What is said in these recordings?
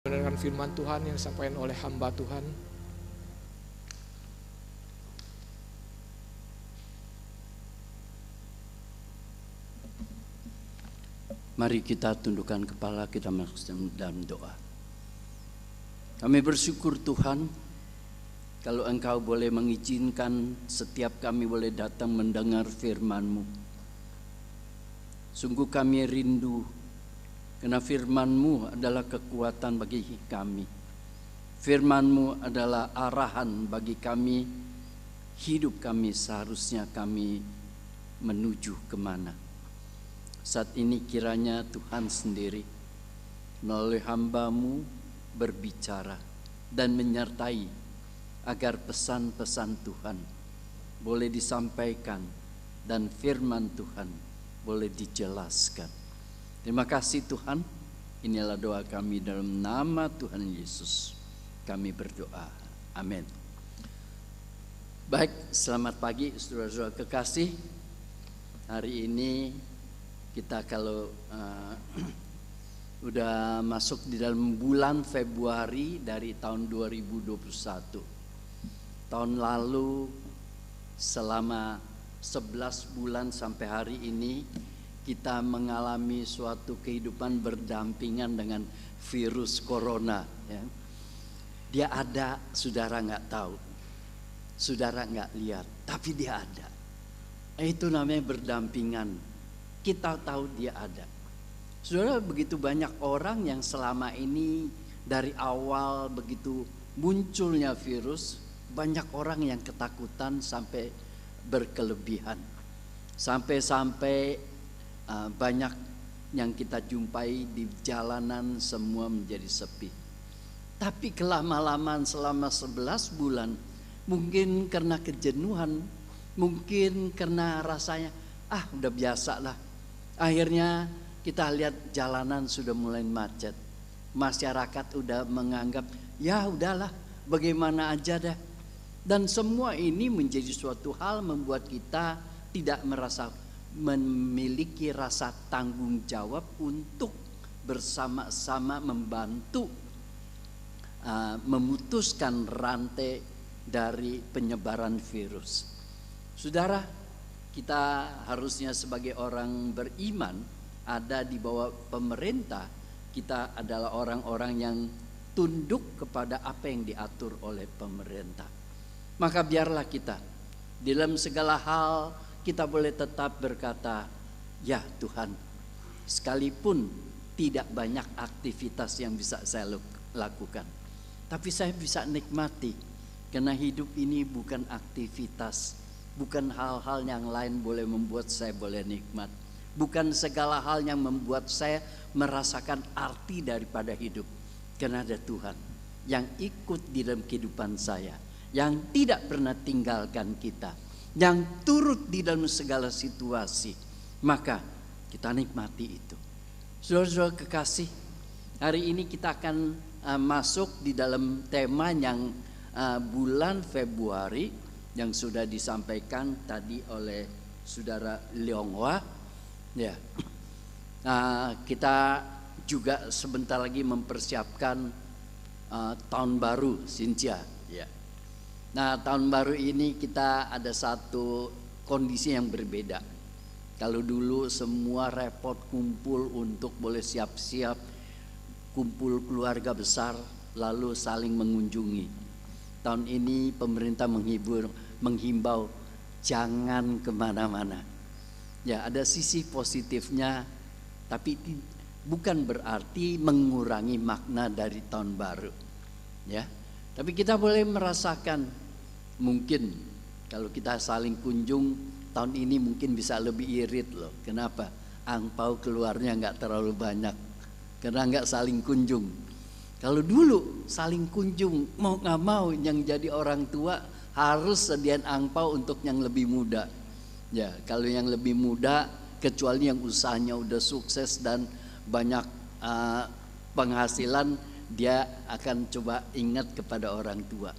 Mendengarkan firman Tuhan yang disampaikan oleh hamba Tuhan. Mari kita tundukkan kepala, kita masuk dalam doa. Kami bersyukur Tuhan, kalau Engkau boleh mengizinkan setiap kami boleh datang mendengar firman-Mu. Sungguh kami rindu, karena firman-Mu adalah kekuatan bagi kami. Firman-Mu adalah arahan bagi kami, hidup kami seharusnya kami menuju kemana. Saat ini kiranya Tuhan sendiri melalui hamba-Mu berbicara dan menyertai agar pesan-pesan Tuhan boleh disampaikan dan firman Tuhan boleh dijelaskan. Terima kasih Tuhan, inilah doa kami dalam nama Tuhan Yesus. Kami berdoa, amin. Baik, selamat pagi saudara-saudara kekasih. Hari ini kita kalau udah masuk di dalam bulan Februari dari tahun 2021. Tahun lalu selama 11 bulan sampai hari ini kita mengalami suatu kehidupan berdampingan dengan virus corona. Ya. Dia ada, saudara nggak tahu, saudara nggak lihat, tapi dia ada. Itu namanya berdampingan. Kita tahu dia ada. Saudara, begitu banyak orang yang selama ini dari awal begitu munculnya virus, banyak orang yang ketakutan sampai berkelebihan. Sampai-sampai banyak yang kita jumpai di jalanan semua menjadi sepi. Tapi kelama-lamaan selama 11 bulan, mungkin karena kejenuhan, mungkin karena rasanya udah biasa lah. Akhirnya kita lihat jalanan sudah mulai macet. Masyarakat udah menganggap ya udahlah, bagaimana aja dah. Dan semua ini menjadi suatu hal membuat kita tidak memiliki rasa tanggung jawab untuk bersama-sama membantu memutuskan rantai dari penyebaran virus. Saudara, kita harusnya sebagai orang beriman ada di bawah pemerintah. Kita adalah orang-orang yang tunduk kepada apa yang diatur oleh pemerintah. Maka biarlah kita dalam segala hal kita boleh tetap berkata, ya Tuhan, sekalipun tidak banyak aktivitas yang bisa saya lakukan, tapi saya bisa nikmati, karena hidup ini bukan aktivitas, bukan hal-hal yang lain boleh membuat saya boleh nikmat, bukan segala hal yang membuat saya merasakan arti daripada hidup, karena ada Tuhan yang ikut di dalam kehidupan saya, yang tidak pernah tinggalkan kita, yang turut di dalam segala situasi. Maka kita nikmati itu. Saudara-saudara kekasih, hari ini kita akan masuk di dalam tema yang bulan Februari yang sudah disampaikan tadi oleh saudara Leonghua. Ya, kita juga sebentar lagi mempersiapkan tahun baru Cynthia. Ya. Nah, tahun baru ini kita ada satu kondisi yang berbeda. Kalau dulu semua repot kumpul untuk boleh siap-siap kumpul keluarga besar lalu saling mengunjungi. Tahun ini pemerintah menghimbau jangan kemana-mana. Ya, ada sisi positifnya, tapi bukan berarti mengurangi makna dari tahun baru. Ya, tapi kita boleh merasakan mungkin kalau kita saling kunjung tahun ini mungkin bisa lebih irit loh. Kenapa? Angpau keluarnya nggak terlalu banyak karena nggak saling kunjung. Kalau dulu saling kunjung, mau nggak mau yang jadi orang tua harus sediain angpau untuk yang lebih muda. Ya, kalau yang lebih muda, kecuali yang usahanya udah sukses dan banyak penghasilan, dia akan coba ingat kepada orang tua.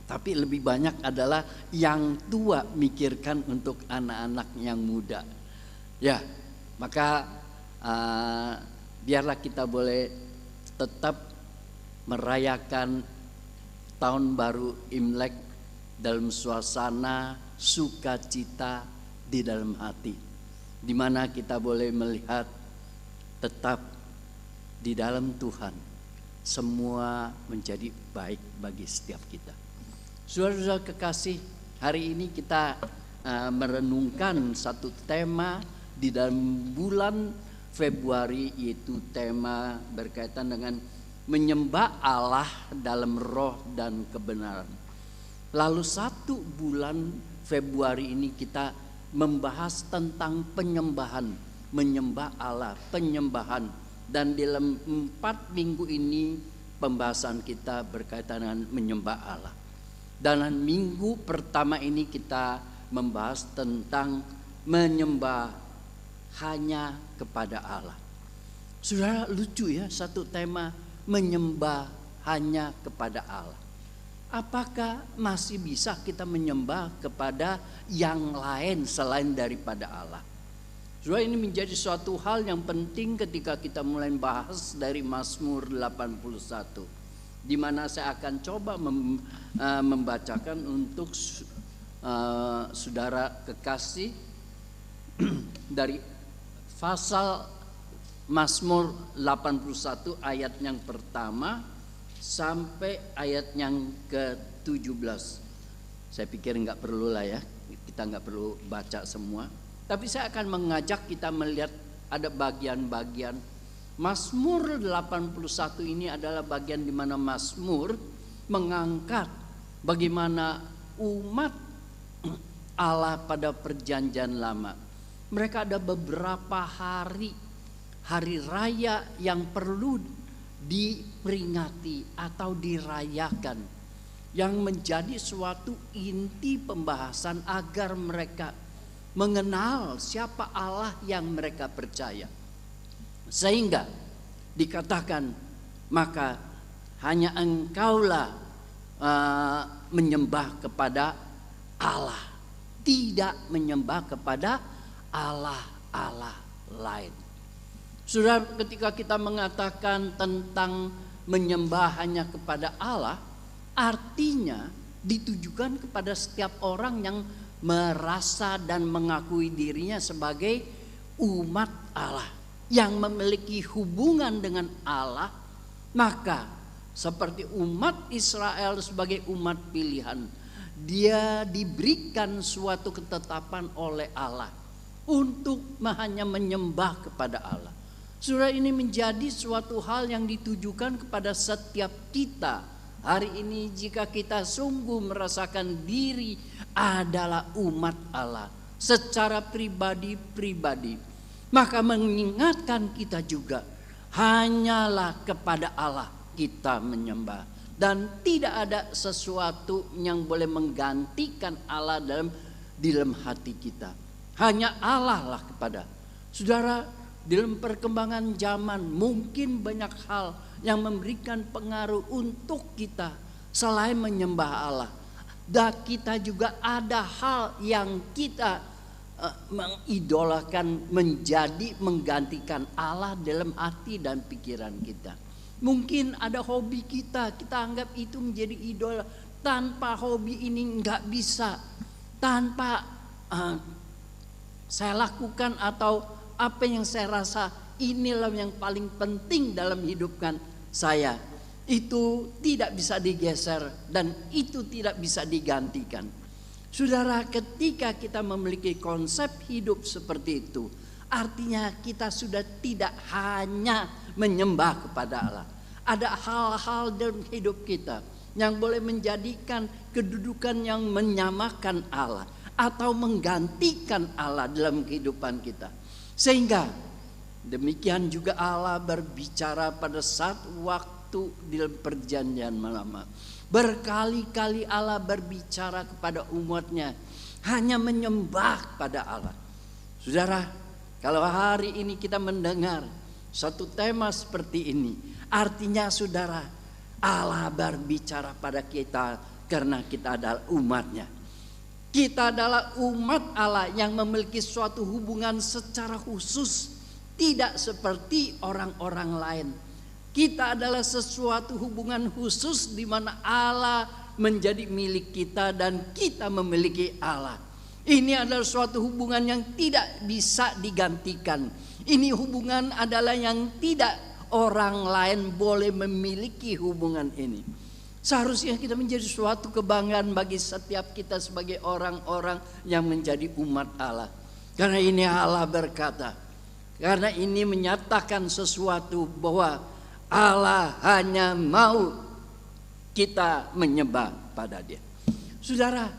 Tapi lebih banyak adalah yang tua mikirkan untuk anak-anak yang muda. Ya, maka biarlah kita boleh tetap merayakan tahun baru Imlek dalam suasana sukacita di dalam hati, di mana kita boleh melihat tetap di dalam Tuhan semua menjadi baik bagi setiap kita. Saudara-saudara kekasih, hari ini kita merenungkan satu tema di dalam bulan Februari, yaitu tema berkaitan dengan menyembah Allah dalam roh dan kebenaran. Lalu satu bulan Februari ini kita membahas tentang penyembahan, menyembah Allah, penyembahan. Dan dalam 4 minggu ini pembahasan kita berkaitan dengan menyembah Allah. Dalam minggu pertama ini kita membahas tentang menyembah hanya kepada Allah. Saudara, lucu ya, satu tema menyembah hanya kepada Allah. Apakah masih bisa kita menyembah kepada yang lain selain daripada Allah? Saudara, ini menjadi suatu hal yang penting ketika kita mulai bahas dari Mazmur 81, di mana saya akan coba membacakan untuk saudara kekasih dari pasal Mazmur 81 ayat yang pertama sampai ayat yang ke-17. Saya pikir nggak perlu lah ya, kita nggak perlu baca semua. Tapi saya akan mengajak kita melihat ada bagian-bagian. Mazmur 81 ini adalah bagian di mana Mazmur mengangkat bagaimana umat Allah pada perjanjian lama. Mereka ada beberapa hari raya yang perlu diperingati atau dirayakan, yang menjadi suatu inti pembahasan agar mereka mengenal siapa Allah yang mereka percaya. Sehingga dikatakan, maka hanya engkaulah menyembah kepada Allah, tidak menyembah kepada Allah lain. Saudara, ketika kita mengatakan tentang menyembah hanya kepada Allah, artinya ditujukan kepada setiap orang yang merasa dan mengakui dirinya sebagai umat Allah, yang memiliki hubungan dengan Allah. Maka seperti umat Israel sebagai umat pilihan, dia diberikan suatu ketetapan oleh Allah untuk hanya menyembah kepada Allah. Saudara, ini menjadi suatu hal yang ditujukan kepada setiap kita hari ini. Jika kita sungguh merasakan diri adalah umat Allah secara pribadi-pribadi, maka mengingatkan kita juga hanyalah kepada Allah kita menyembah, dan tidak ada sesuatu yang boleh menggantikan Allah di dalam hati kita. Hanya Allah lah kepada. Saudara, dalam perkembangan zaman mungkin banyak hal yang memberikan pengaruh untuk kita selain menyembah Allah. Dan kita juga ada hal yang kita mengidolakan menjadi menggantikan Allah dalam hati dan pikiran kita. Mungkin ada hobi kita anggap itu menjadi idola. Tanpa hobi ini nggak bisa. Tanpa saya lakukan atau apa yang saya rasa inilah yang paling penting dalam hidupkan saya, itu tidak bisa digeser dan itu tidak bisa digantikan. Saudara, ketika kita memiliki konsep hidup seperti itu, artinya kita sudah tidak hanya menyembah kepada Allah. Ada hal-hal dalam hidup kita yang boleh menjadikan kedudukan yang menyamakan Allah atau menggantikan Allah dalam kehidupan kita. Sehingga demikian juga Allah berbicara pada saat waktu di perjanjian lama. Berkali-kali Allah berbicara kepada umatnya hanya menyembah pada Allah. Saudara, kalau hari ini kita mendengar satu tema seperti ini, artinya saudara, Allah berbicara pada kita karena kita adalah umatnya. Kita adalah umat Allah yang memiliki suatu hubungan secara khusus, tidak seperti orang-orang lain. Kita adalah sesuatu hubungan khusus di mana Allah menjadi milik kita dan kita memiliki Allah. Ini adalah suatu hubungan yang tidak bisa digantikan. Ini hubungan adalah yang tidak orang lain boleh memiliki hubungan ini. Seharusnya kita menjadi suatu kebanggaan bagi setiap kita sebagai orang-orang yang menjadi umat Allah. Karena ini Allah berkata, karena ini menyatakan sesuatu bahwa Allah hanya mau kita menyembah pada Dia. Saudara,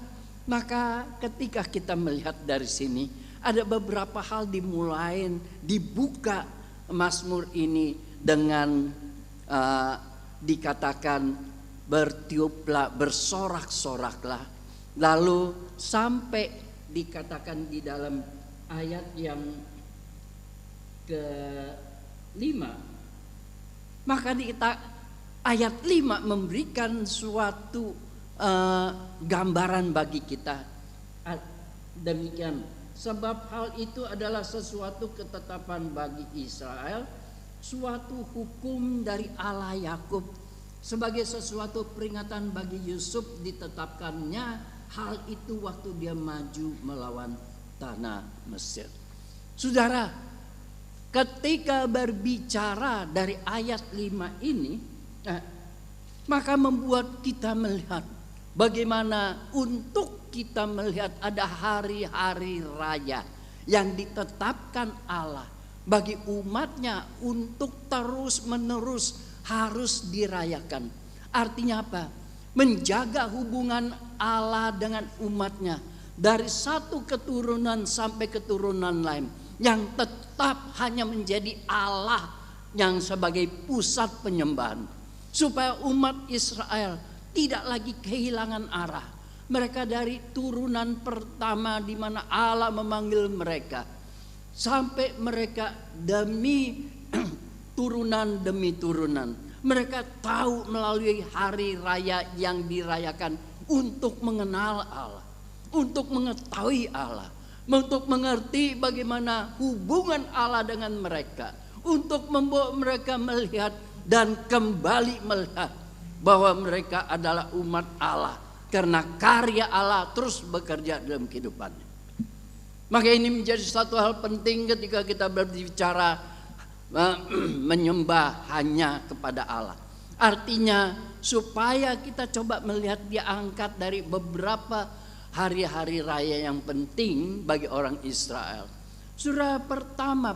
maka ketika kita melihat dari sini, ada beberapa hal dibuka Mazmur ini dengan dikatakan bertiuplah, bersorak-soraklah. Lalu sampai dikatakan di dalam ayat yang ke-5, maka ayat 5 memberikan suatu gambaran bagi kita. Demikian, sebab hal itu adalah sesuatu ketetapan bagi Israel, suatu hukum dari Allah Yakub, sebagai sesuatu peringatan bagi Yusuf ditetapkannya hal itu waktu dia maju melawan tanah Mesir. Saudara, ketika berbicara dari ayat 5 ini, maka membuat kita melihat bagaimana untuk kita melihat ada hari-hari raya yang ditetapkan Allah bagi umatnya untuk terus menerus harus dirayakan. Artinya apa? Menjaga hubungan Allah dengan umatnya dari satu keturunan sampai keturunan lain, yang tetap hanya menjadi Allah yang sebagai pusat penyembahan, supaya umat Israel tidak lagi kehilangan arah. Mereka dari turunan pertama di mana Allah memanggil mereka, sampai mereka demi turunan demi turunan, mereka tahu melalui hari raya yang dirayakan untuk mengenal Allah, untuk mengetahui Allah, untuk mengerti bagaimana hubungan Allah dengan mereka, untuk membawa mereka melihat dan kembali melihat bahwa mereka adalah umat Allah, karena karya Allah terus bekerja dalam kehidupannya. Maka ini menjadi satu hal penting ketika kita berbicara menyembah hanya kepada Allah. Artinya supaya kita coba melihat, dia angkat dari beberapa hari-hari raya yang penting bagi orang Israel. Surah pertama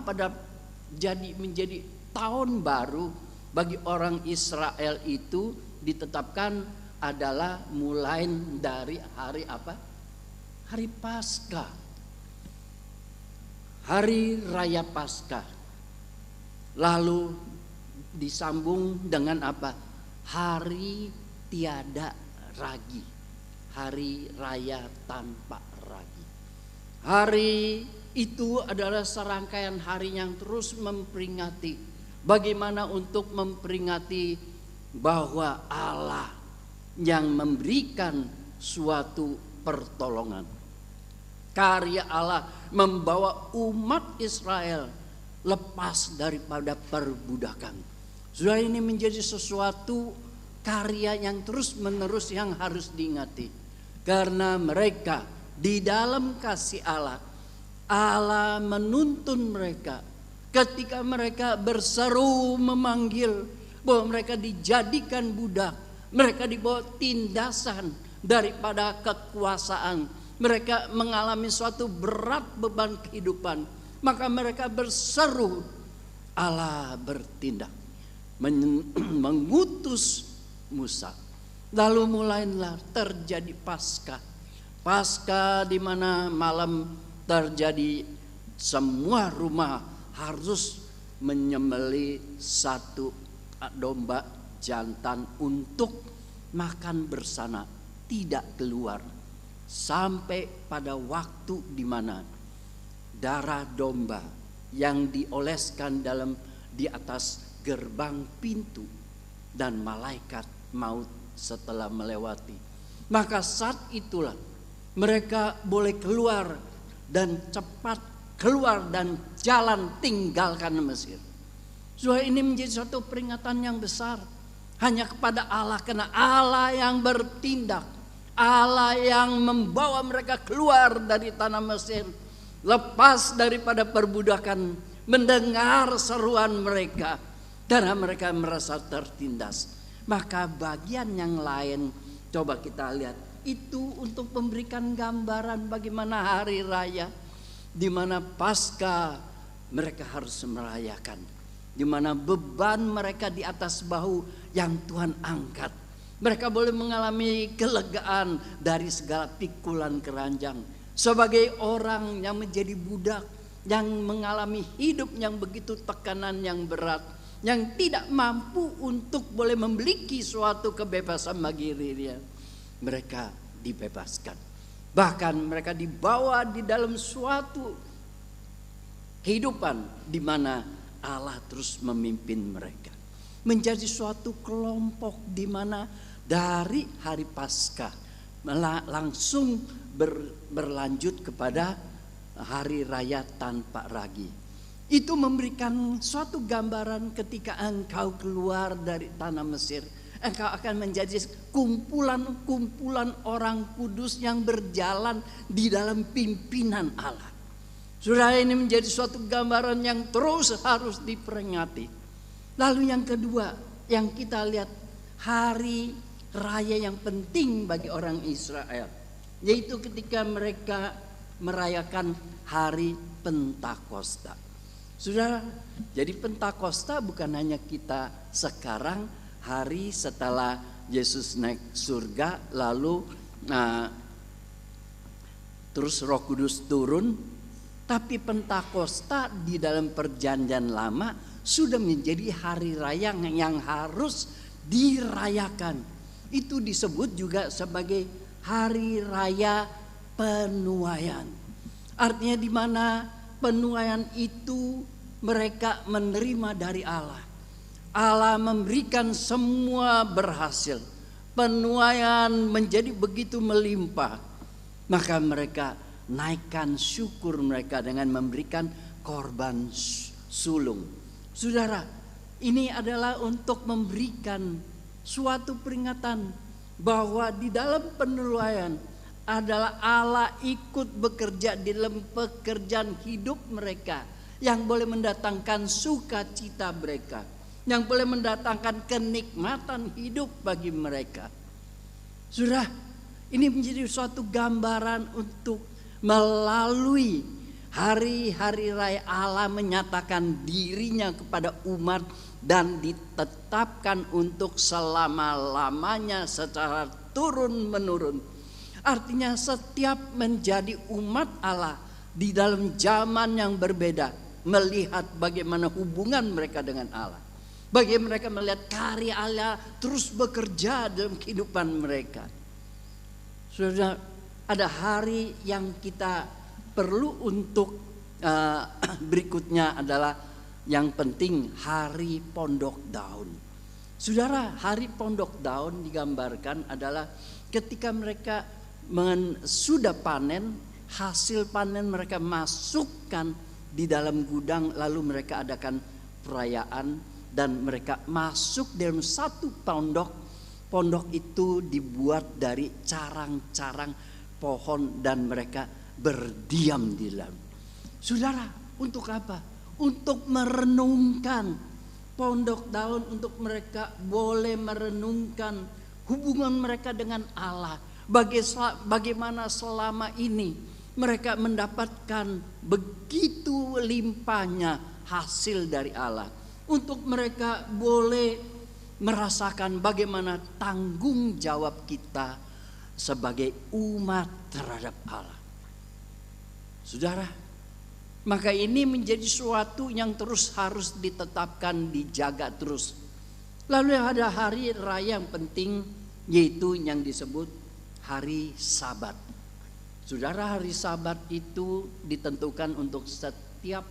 menjadi tahun baru bagi orang Israel itu ditetapkan adalah mulai dari hari apa? Hari Paskah. Hari Raya Paskah. Lalu disambung dengan apa? Hari tiada ragi. Hari raya tanpa ragi. Hari itu adalah serangkaian hari yang terus memperingati. Bagaimana untuk memperingati bahwa Allah yang memberikan suatu pertolongan. Karya Allah membawa umat Israel lepas daripada perbudakan. Sudah ini menjadi sesuatu karya yang terus menerus yang harus diingati. Karena mereka di dalam kasih Allah, Allah menuntun mereka ketika mereka berseru memanggil bahwa mereka dijadikan budak, mereka dibawa tindasan daripada kekuasaan. Mereka mengalami suatu berat beban kehidupan. Maka mereka berseru, Allah bertindak, mengutus Musa. Lalu mulailah terjadi Paskah. Paskah di mana malam terjadi semua rumah harus menyembelih satu domba jantan untuk makan bersama, tidak keluar sampai pada waktu di mana darah domba yang dioleskan di atas gerbang pintu dan malaikat maut setelah melewati. Maka saat itulah mereka boleh keluar dan cepat keluar dan jalan tinggalkan Mesir. Saudara, ini menjadi suatu peringatan yang besar hanya kepada Allah, karena Allah yang bertindak, Allah yang membawa mereka keluar dari tanah Mesir, lepas daripada perbudakan, mendengar seruan mereka karena mereka merasa tertindas. Maka bagian yang lain coba kita lihat, itu untuk memberikan gambaran bagaimana hari raya di mana Paskah mereka harus merayakan, di mana beban mereka di atas bahu yang Tuhan angkat. Mereka boleh mengalami kelegaan dari segala pikulan keranjang. Sebagai orang yang menjadi budak, yang mengalami hidup yang begitu tekanan yang berat, yang tidak mampu untuk boleh memiliki suatu kebebasan bagi dirinya, mereka dibebaskan. Bahkan mereka dibawa di dalam suatu kehidupan di mana Allah terus memimpin mereka. Menjadi suatu kelompok di mana dari hari Paskah langsung berlanjut kepada hari raya tanpa ragi. Itu memberikan suatu gambaran ketika engkau keluar dari tanah Mesir, engkau akan menjadi kumpulan-kumpulan orang kudus yang berjalan di dalam pimpinan Allah. Saudara, ini menjadi suatu gambaran yang terus harus diperingati. Lalu yang kedua yang kita lihat, hari raya yang penting bagi orang Israel, yaitu ketika mereka merayakan hari Pentakosta. Saudara, jadi Pentakosta bukan hanya kita sekarang hari setelah Yesus naik surga lalu terus Roh Kudus turun, tapi Pentakosta di dalam perjanjian lama sudah menjadi hari raya yang harus dirayakan. Itu disebut juga sebagai hari raya penuaian. Artinya di mana penuaian itu mereka menerima dari Allah. Allah memberikan semua berhasil. Penuaian menjadi begitu melimpah. Maka mereka naikkan syukur mereka dengan memberikan korban sulung. Saudara, ini adalah untuk memberikan suatu peringatan bahwa di dalam penuaian adalah Allah ikut bekerja di dalam pekerjaan hidup mereka, yang boleh mendatangkan sukacita mereka, yang boleh mendatangkan kenikmatan hidup bagi mereka. Saudara, ini menjadi suatu gambaran untuk melalui hari-hari raya Allah menyatakan dirinya kepada umat dan ditetapkan untuk selama-lamanya secara turun-menurun. Artinya setiap menjadi umat Allah di dalam zaman yang berbeda, melihat bagaimana hubungan mereka dengan Allah, bagaimana mereka melihat karya Allah terus bekerja dalam kehidupan mereka. Sudah ada hari yang kita perlu untuk berikutnya adalah yang penting hari Pondok Daun. Saudara, hari Pondok Daun digambarkan adalah ketika mereka sudah panen, hasil panen mereka masukkan di dalam gudang, lalu mereka adakan perayaan dan mereka masuk dalam satu pondok. Pondok itu dibuat dari carang-carang pohon dan mereka berdiam di dalam. Saudara, untuk apa? Untuk merenungkan Pondok Daun, untuk mereka boleh merenungkan hubungan mereka dengan Allah. Bagaimana selama ini mereka mendapatkan begitu limpahnya hasil dari Allah. Untuk mereka boleh merasakan bagaimana tanggung jawab kita sebagai umat terhadap Allah. Saudara, maka ini menjadi suatu yang terus harus ditetapkan, dijaga terus. Lalu ada hari raya yang penting, yaitu yang disebut hari Sabat. Saudara, hari Sabat itu ditentukan untuk setiap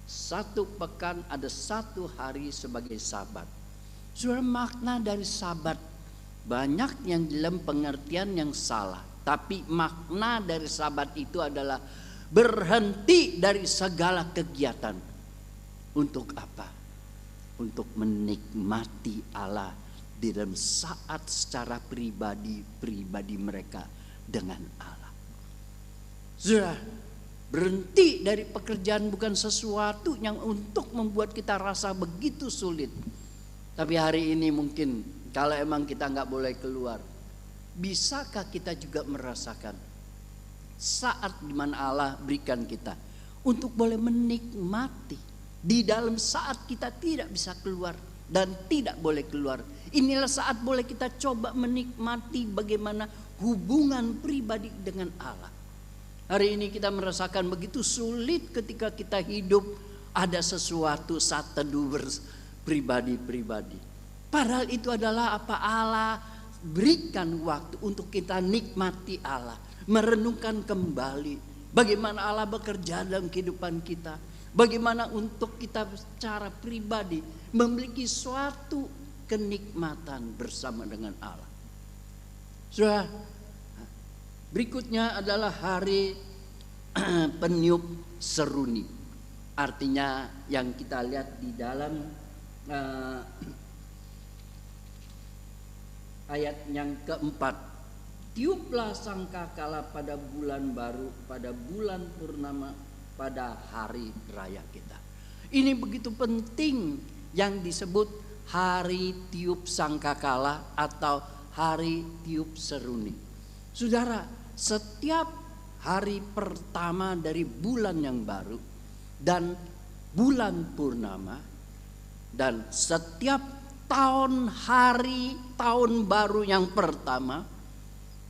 satu pekan ada satu hari sebagai Sabat. Saudara, makna dari Sabat banyak yang dalam pengertian yang salah. Tapi makna dari Sabat itu adalah berhenti dari segala kegiatan. Untuk apa? untuk menikmati Allah di dalam saat secara pribadi mereka dengan Allah. Sudah, berhenti dari pekerjaan bukan sesuatu yang untuk membuat kita rasa begitu sulit. Tapi hari ini mungkin kalau emang kita nggak boleh keluar, bisakah kita juga merasakan saat dimana Allah berikan kita untuk boleh menikmati di dalam saat kita tidak bisa keluar dan tidak boleh keluar. Inilah saat boleh kita coba menikmati bagaimana hubungan pribadi dengan Allah. Hari ini kita merasakan begitu sulit ketika kita hidup ada sesuatu saat teduh pribadi-pribadi. Padahal itu adalah apa Allah berikan waktu untuk kita nikmati Allah. Merenungkan kembali bagaimana Allah bekerja dalam kehidupan kita. Bagaimana untuk kita secara pribadi memiliki suatu kenikmatan bersama dengan Allah. Sudah, berikutnya adalah hari peniup seruni. Artinya yang kita lihat di dalam ayat yang keempat. Tiuplah sangkakala pada bulan baru, pada bulan purnama, pada hari raya kita. Ini begitu penting yang disebut hari tiup sangkakala atau hari tiup seruni. Saudara, setiap hari pertama dari bulan yang baru dan bulan purnama dan setiap tahun hari tahun baru yang pertama,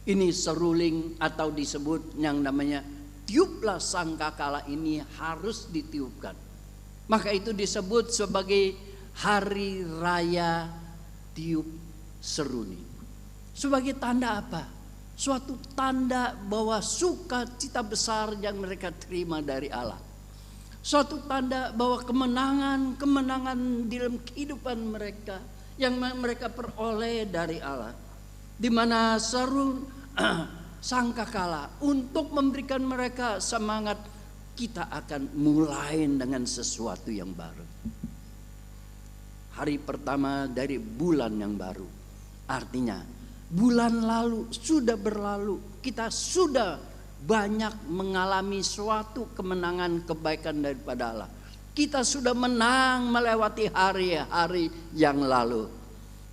ini seruling atau disebut yang namanya tiuplah sangkakala ini harus ditiupkan. Maka itu disebut sebagai hari raya tiup seruni. Sebagai tanda apa? Suatu tanda bahwa sukacita besar yang mereka terima dari Allah. Suatu tanda bahwa kemenangan di dalam kehidupan mereka yang mereka peroleh dari Allah. Di mana seru sangkakala untuk memberikan mereka semangat, kita akan mulai dengan sesuatu yang baru. Hari pertama dari bulan yang baru, artinya bulan lalu sudah berlalu, kita sudah banyak mengalami suatu kemenangan kebaikan daripada Allah. Kita sudah menang melewati hari-hari yang lalu,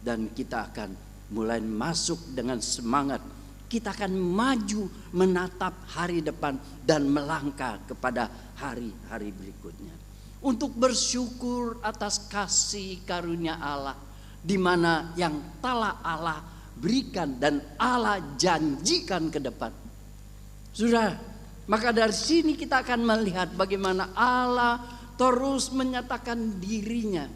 dan kita akan mulai masuk dengan semangat. Kita akan maju menatap hari depan dan melangkah kepada hari-hari berikutnya. Untuk bersyukur atas kasih karunia Allah, di mana yang telah Allah berikan dan Allah janjikan ke depan. Sudah, maka dari sini kita akan melihat bagaimana Allah terus menyatakan dirinya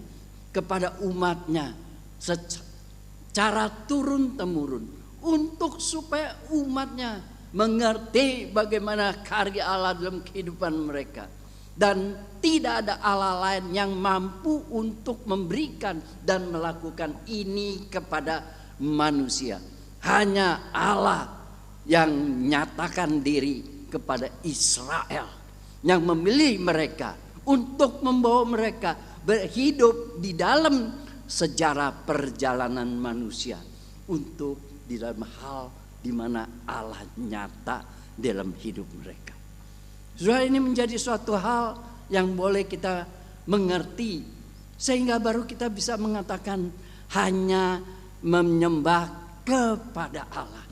kepada umatnya secara turun-temurun, untuk supaya umatnya mengerti bagaimana karya Allah dalam kehidupan mereka. Dan tidak ada Allah lain yang mampu untuk memberikan dan melakukan ini kepada manusia. Hanya Allah yang nyatakan diri kepada Israel, yang memilih mereka untuk membawa mereka berhidup di dalam sejarah perjalanan manusia, untuk di dalam hal di mana Allah nyata dalam hidup mereka. Sudah, ini menjadi suatu hal yang boleh kita mengerti, sehingga baru kita bisa mengatakan hanya menyembah kepada Allah.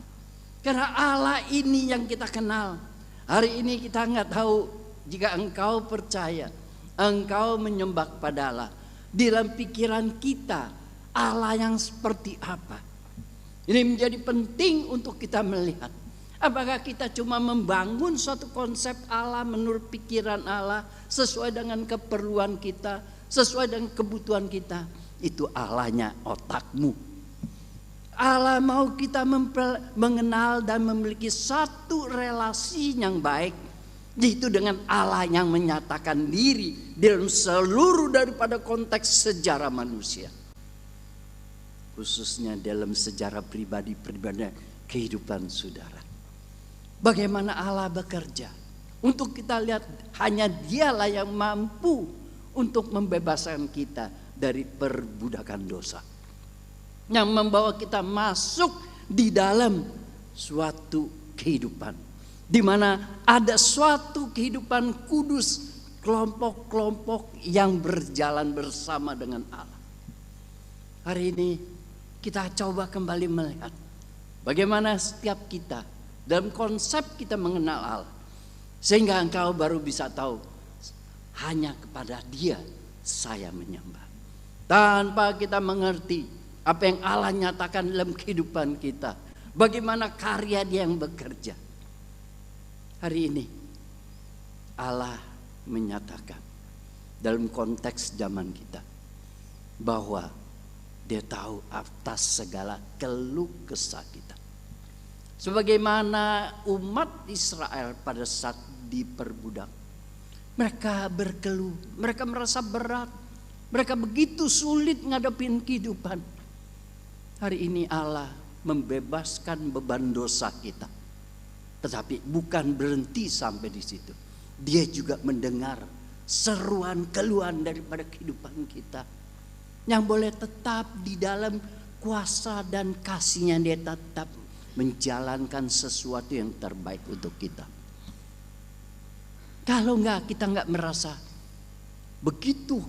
Karena Allah ini yang kita kenal. Hari ini kita nggak tahu jika engkau percaya, engkau menyembah kepada Allah. Di dalam pikiran kita Allah yang seperti apa? Ini menjadi penting untuk kita melihat. Apakah kita cuma membangun suatu konsep Allah menurut pikiran Allah, sesuai dengan keperluan kita, sesuai dengan kebutuhan kita? Itu Allahnya otakmu. Allah mau kita mengenal dan memiliki satu relasi yang baik, yaitu dengan Allah yang menyatakan diri dalam seluruh daripada konteks sejarah manusia, khususnya dalam sejarah pribadi kehidupan saudara. Bagaimana Allah bekerja untuk kita lihat, hanya Dialah yang mampu untuk membebaskan kita dari perbudakan dosa, yang membawa kita masuk di dalam suatu kehidupan di mana ada suatu kehidupan kudus, kelompok-kelompok yang berjalan bersama dengan Allah. Hari ini kita coba kembali melihat bagaimana setiap kita dalam konsep kita mengenal Allah, sehingga engkau baru bisa tahu hanya kepada Dia saya menyembah. Tanpa kita mengerti apa yang Allah nyatakan dalam kehidupan kita, bagaimana karya Dia yang bekerja. Hari ini Allah menyatakan dalam konteks zaman kita bahwa Dia tahu atas segala keluh kesah kita. Sebagaimana umat Israel pada saat diperbudak, mereka berkeluh, mereka merasa berat, mereka begitu sulit ngadepin kehidupan. Hari ini Allah membebaskan beban dosa kita, tetapi bukan berhenti sampai di situ. Dia juga mendengar seruan keluhan daripada kehidupan kita, yang boleh tetap di dalam kuasa dan kasih-Nya. Dia tetap menjalankan sesuatu yang terbaik untuk kita. Kalau kita enggak merasa begitu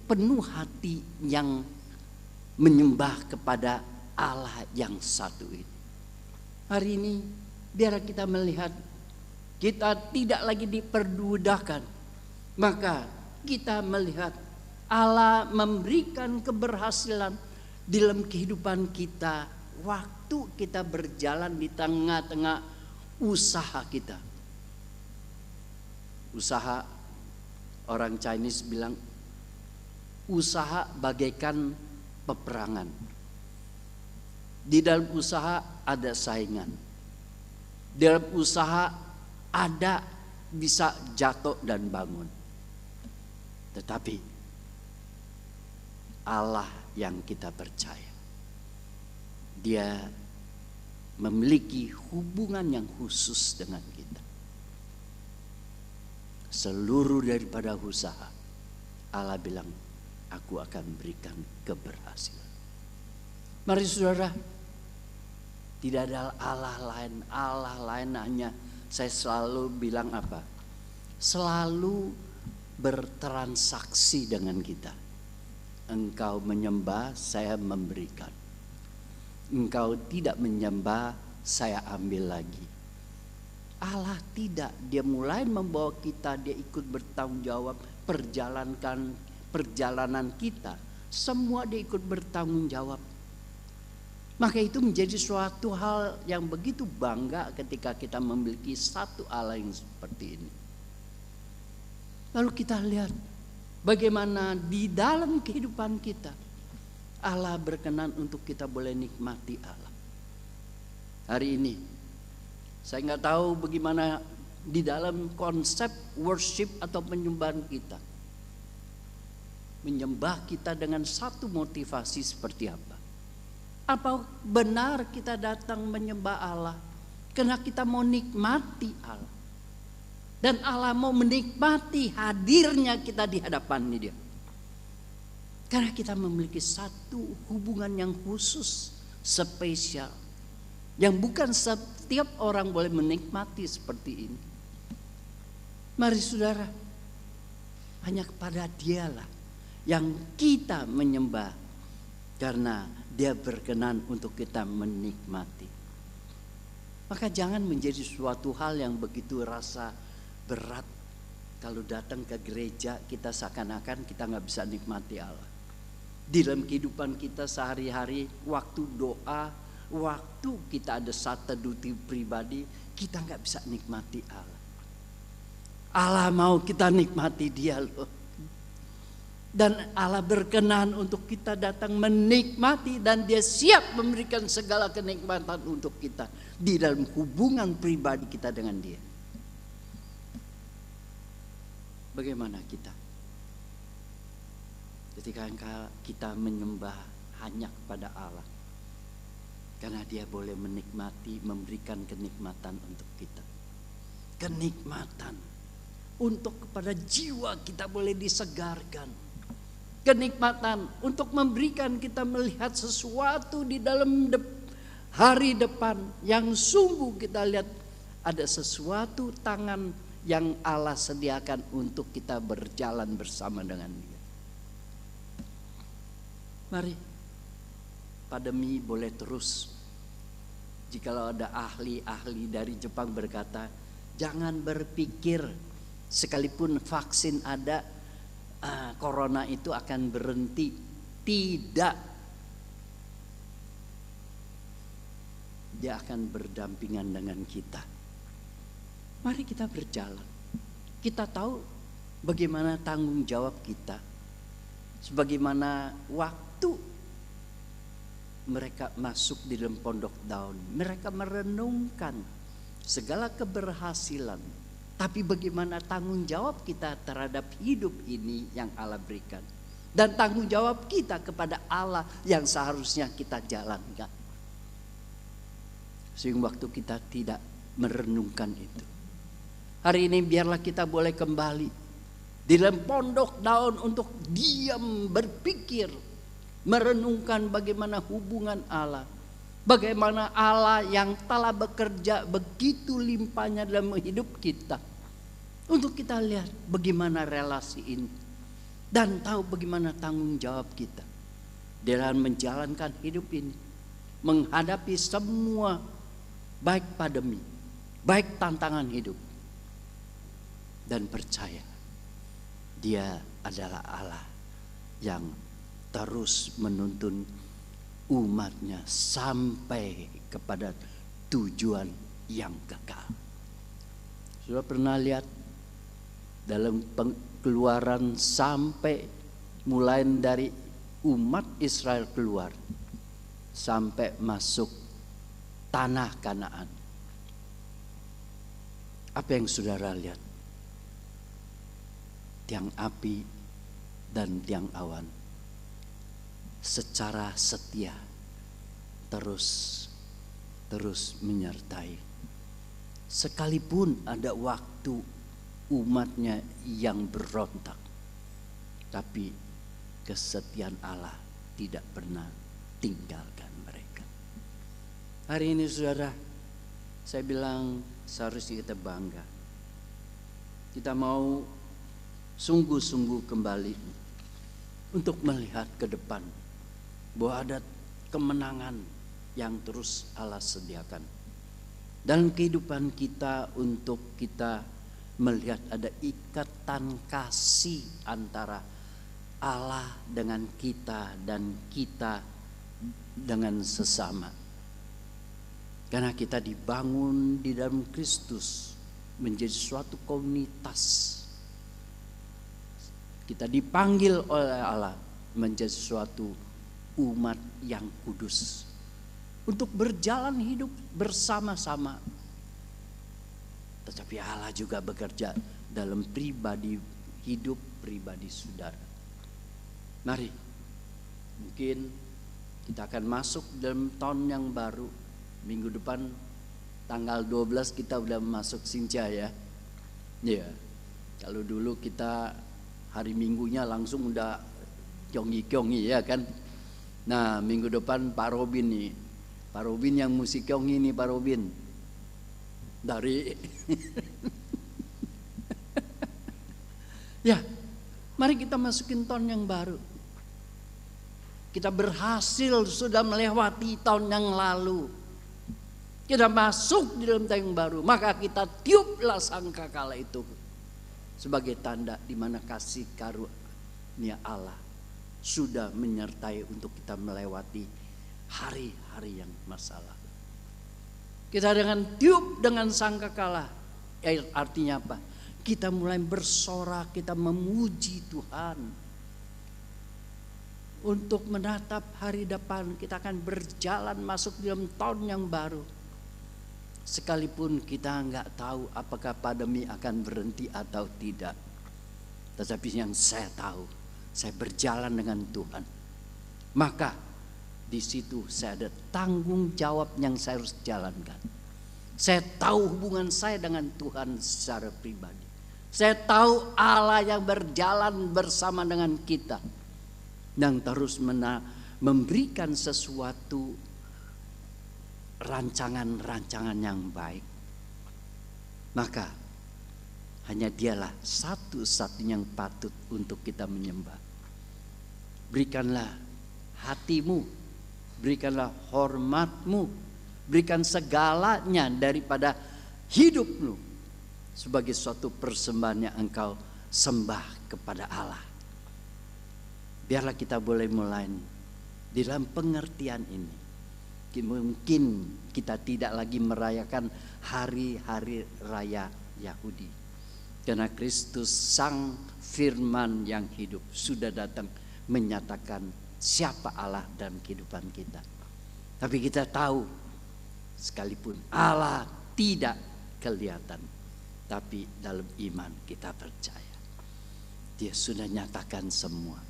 penuh hati yang menyembah kepada Allah yang satu ini. Hari ini biar kita melihat kita tidak lagi diperbudakan, maka kita melihat Allah memberikan keberhasilan dalam kehidupan kita waktu kita berjalan di tengah-tengah usaha kita. Usaha, orang Chinese bilang usaha bagaikan peperangan. Di dalam usaha ada saingan. Di dalam usaha ada bisa jatuh dan bangun. Tetapi Allah yang kita percaya, Dia memiliki hubungan yang khusus dengan kita. Seluruh daripada usaha, Allah bilang, aku akan berikan keberhasilan. Mari saudara, tidak ada Allah lain hanya saya selalu bilang apa? Selalu bertransaksi dengan kita. Engkau menyembah, saya memberikan. Engkau tidak menyembah, saya ambil lagi. Allah tidak, Dia mulai membawa kita, Dia ikut bertanggung jawab perjalanan kita. Semua Dia ikut bertanggung jawab. Maka itu menjadi suatu hal yang begitu bangga ketika kita memiliki satu Allah yang seperti ini. Lalu kita lihat bagaimana di dalam kehidupan kita Allah berkenan untuk kita boleh nikmati Allah. Hari ini saya nggak tahu bagaimana di dalam konsep worship atau penyembahan kita. Menyembah kita dengan satu motivasi seperti apa? Apa benar kita datang menyembah Allah karena kita mau nikmati Allah? Dan Allah mau menikmati hadirnya kita di hadapan Dia. Karena kita memiliki satu hubungan yang khusus, spesial, yang bukan setiap orang boleh menikmati seperti ini. Mari saudara, hanya kepada Dialah yang kita menyembah, karena Dia berkenan untuk kita menikmati. Maka jangan menjadi suatu hal yang begitu rasa berat kalau datang ke gereja kita seakan-akan kita nggak bisa nikmati Allah. Di dalam kehidupan kita sehari-hari, waktu doa, waktu kita ada saat teduh pribadi, kita nggak bisa nikmati Allah. Allah mau kita nikmati Dia loh. Dan Allah berkenan untuk kita datang menikmati, dan Dia siap memberikan segala kenikmatan untuk kita di dalam hubungan pribadi kita dengan Dia. Bagaimana kita? Ketika kita menyembah hanya kepada Allah, karena Dia boleh menikmati, memberikan kenikmatan untuk kita. Kenikmatan untuk kepada jiwa kita boleh disegarkan. kenikmatan, untuk memberikan kita melihat sesuatu di dalam hari depan yang sungguh kita lihat ada sesuatu tangan yang Allah sediakan untuk kita berjalan bersama dengan Dia. Mari, pandemi boleh terus. Jikalau ada ahli-ahli dari Jepang berkata, jangan berpikir sekalipun vaksin ada, corona itu akan berhenti. Tidak. Dia akan berdampingan dengan kita. Mari kita berjalan. Kita tahu bagaimana tanggung jawab kita. Sebagaimana waktu mereka masuk di dalam pondok daun, mereka merenungkan segala keberhasilan. Tapi bagaimana tanggung jawab kita terhadap hidup ini yang Allah berikan. Dan tanggung jawab kita kepada Allah yang seharusnya kita jalankan. Sehingga waktu kita tidak merenungkan itu. Hari ini biarlah kita boleh kembali di dalam pondok daun untuk diam berpikir. Merenungkan bagaimana hubungan Allah. Bagaimana Allah yang telah bekerja begitu limpahnya dalam hidup kita. Untuk kita lihat bagaimana relasi ini. Dan tahu bagaimana tanggung jawab kita. Dalam menjalankan hidup ini. Menghadapi semua baik pandemi, baik tantangan hidup. Dan percaya Dia adalah Allah yang terus menuntun umatnya sampai kepada tujuan yang kekal. Sudah pernah lihat dalam Keluaran sampai mulai dari umat Israel keluar sampai masuk tanah Kanaan. Apa yang saudara lihat? Tiang api dan tiang awan secara setia terus menyertai. Sekalipun ada waktu umatnya yang berontak, tapi kesetiaan Allah tidak pernah tinggalkan mereka. Hari ini saudara, saya bilang seharusnya kita bangga. Kita mau sungguh-sungguh kembali untuk melihat ke depan bahwa ada kemenangan yang terus Allah sediakan dalam kehidupan kita, untuk kita melihat ada ikatan kasih antara Allah dengan kita dan kita dengan sesama. Karena kita dibangun di dalam Kristus menjadi suatu komunitas. Kita dipanggil oleh Allah menjadi suatu umat yang kudus. Untuk berjalan hidup bersama-sama. Tetapi Allah juga bekerja dalam hidup pribadi saudara. Mari, mungkin kita akan masuk dalam tahun yang baru. Minggu depan tanggal 12 kita udah masuk Sinca ya. Iya. Kalau dulu kita hari Minggunya langsung udah kyongi-kyongi ya kan. Nah, minggu depan Pak Robin nih. Pak Robin yang musik kyongi nih Pak Robin. Dari ya, mari kita masukin tahun yang baru. Kita berhasil sudah melewati tahun yang lalu. Kita masuk di dalam tahun yang baru, maka kita tiuplah sangkakala itu sebagai tanda di mana kasih karunia Allah sudah menyertai untuk kita melewati hari-hari yang masalah. Kita dengan tiup dengan sangkakala, artinya apa? Kita mulai bersorak, kita memuji Tuhan. Untuk menatap hari depan, kita akan berjalan masuk dalam tahun yang baru. Sekalipun kita nggak tahu apakah pandemi akan berhenti atau tidak. Tetapi yang saya tahu, saya berjalan dengan Tuhan. Maka di situ saya ada tanggung jawab yang saya harus jalankan. Saya tahu hubungan saya dengan Tuhan secara pribadi. Saya tahu Allah yang berjalan bersama dengan kita. yang terus memberikan sesuatu rancangan-rancangan yang baik, maka hanya Dialah satu-satunya yang patut untuk kita menyembah. Berikanlah hatimu, berikanlah hormatmu, berikan segalanya daripada hidupmu sebagai suatu persembahan yang engkau sembah kepada Allah. Biarlah kita boleh mulai di dalam pengertian ini. Mungkin kita tidak lagi merayakan hari-hari raya Yahudi, karena Kristus Sang Firman yang hidup sudah datang menyatakan siapa Allah dalam kehidupan kita. Tapi kita tahu, sekalipun Allah tidak kelihatan, tapi dalam iman kita percaya Dia sudah nyatakan semua.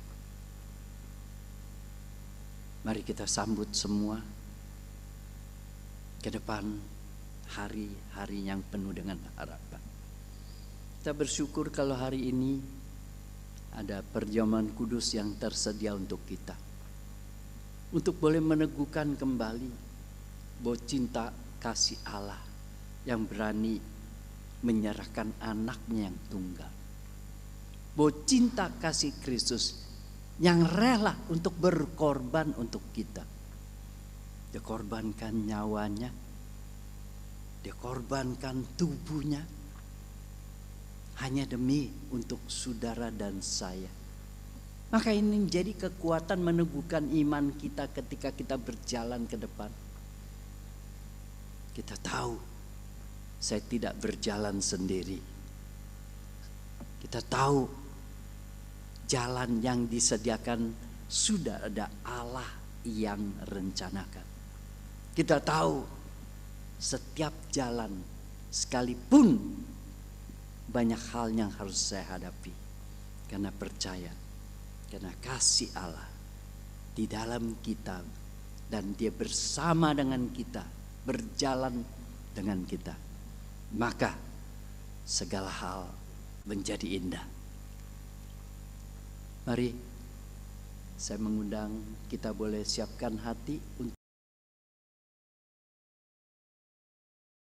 Mari kita sambut semua ke depan hari-hari yang penuh dengan harapan. Kita bersyukur kalau hari ini ada perjamuan kudus yang tersedia untuk kita, untuk boleh meneguhkan kembali bahwa cinta kasih Allah yang berani menyerahkan anaknya yang tunggal, bahwa cinta kasih Kristus yang rela untuk berkorban untuk kita. Dia korbankan nyawanya, Dia korbankan tubuhnya hanya demi untuk saudara dan saya. Maka ini menjadi kekuatan meneguhkan iman kita ketika kita berjalan ke depan. Kita tahu saya tidak berjalan sendiri. Kita tahu jalan yang disediakan sudah ada Allah yang rencanakan. Kita tahu setiap jalan, sekalipun banyak hal yang harus saya hadapi, karena percaya, karena kasih Allah di dalam kita, dan Dia bersama dengan kita, berjalan dengan kita, maka segala hal menjadi indah. Mari saya mengundang kita boleh siapkan hati untuk